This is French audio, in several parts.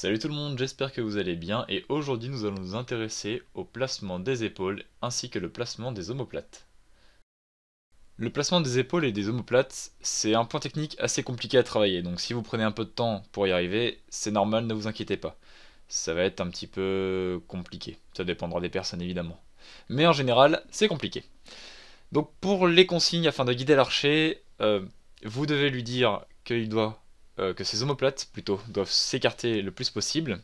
Salut tout le monde, j'espère que vous allez bien et aujourd'hui nous allons nous intéresser au placement des épaules ainsi que le placement des omoplates. Le placement des épaules et des omoplates, c'est un point technique assez compliqué à travailler, donc si vous prenez un peu de temps pour y arriver, c'est normal, ne vous inquiétez pas. Ça va être un petit peu compliqué, ça dépendra des personnes évidemment. Mais en général, c'est compliqué. Donc pour les consignes afin de guider l'archer, vous devez lui dire que ses omoplates plutôt doivent s'écarter le plus possible,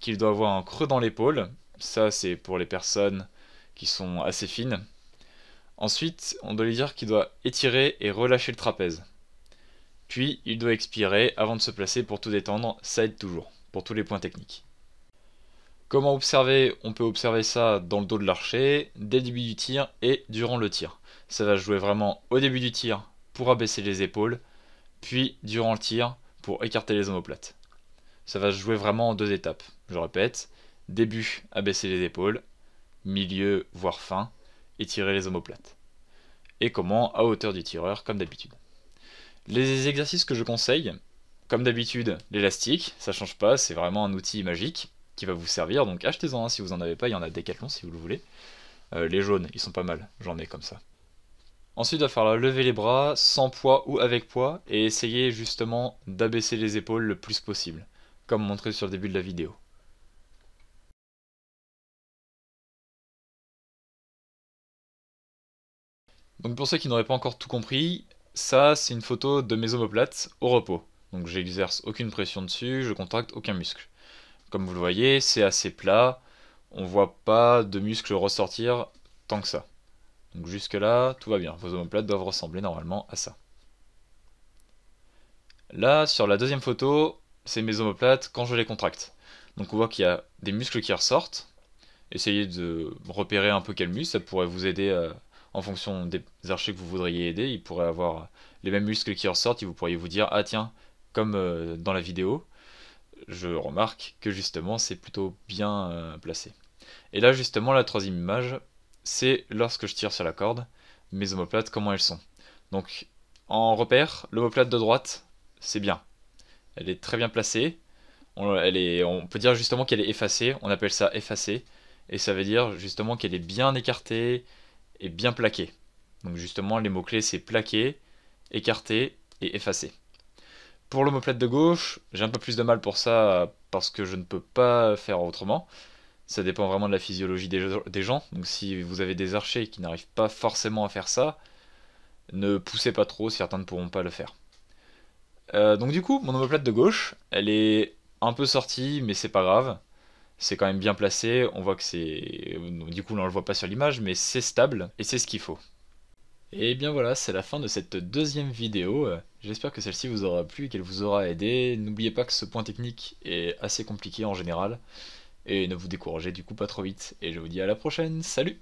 qu'il doit avoir un creux dans l'épaule. Ça, c'est pour les personnes qui sont assez fines. Ensuite, on doit lui dire qu'il doit étirer et relâcher le trapèze. Puis, il doit expirer avant de se placer pour tout détendre. Ça aide toujours, pour tous les points techniques. Comment observer? On peut observer ça dans le dos de l'archer, dès le début du tir et durant le tir. Ça va jouer vraiment au début du tir pour abaisser les épaules, puis durant le tir pour écarter les omoplates. Ça va se jouer vraiment en deux étapes. Je répète, début, abaisser les épaules, milieu, voire fin, étirer les omoplates. Et comment? À hauteur du tireur, comme d'habitude. Les exercices que je conseille, comme d'habitude, l'élastique, ça change pas, c'est vraiment un outil magique qui va vous servir, donc achetez-en un si vous en avez pas, il y en a Decathlon si vous le voulez. Les jaunes, ils sont pas mal, j'en ai comme ça. Ensuite, il va falloir lever les bras, sans poids ou avec poids, et essayer justement d'abaisser les épaules le plus possible, comme montré sur le début de la vidéo. Donc pour ceux qui n'auraient pas encore tout compris, ça c'est une photo de mes omoplates au repos. Donc j'exerce aucune pression dessus, je contracte aucun muscle. Comme vous le voyez, c'est assez plat, on voit pas de muscles ressortir tant que ça. Donc jusque là, tout va bien, vos omoplates doivent ressembler normalement à ça. Là, sur la deuxième photo, c'est mes omoplates quand je les contracte. Donc on voit qu'il y a des muscles qui ressortent. Essayez de repérer un peu quel muscle, ça pourrait vous aider en fonction des archers que vous voudriez aider. Ils pourraient avoir les mêmes muscles qui ressortent et vous pourriez vous dire, ah tiens, comme dans la vidéo, je remarque que justement c'est plutôt bien placé. Et là justement la troisième image, c'est lorsque je tire sur la corde, mes omoplates, comment elles sont. Donc en repère, l'omoplate de droite, c'est bien. Elle est très bien placée. On peut dire justement qu'elle est effacée, on appelle ça effacée. Et ça veut dire justement qu'elle est bien écartée et bien plaquée. Donc justement les mots-clés c'est plaqué, écarté et effacé. Pour l'omoplate de gauche, j'ai un peu plus de mal pour ça parce que je ne peux pas faire autrement. Ça dépend vraiment de la physiologie des gens. Donc si vous avez des archers qui n'arrivent pas forcément à faire ça, ne poussez pas trop, certains ne pourront pas le faire. Donc du coup, mon omoplate de gauche, elle est un peu sortie, mais c'est pas grave. C'est quand même bien placé, on voit que c'est... Du coup, on le voit pas sur l'image, mais c'est stable, et c'est ce qu'il faut. Et bien voilà, c'est la fin de cette deuxième vidéo. J'espère que celle-ci vous aura plu et qu'elle vous aura aidé. N'oubliez pas que ce point technique est assez compliqué en général, et ne vous découragez du coup pas trop vite. Et je vous dis à la prochaine, salut!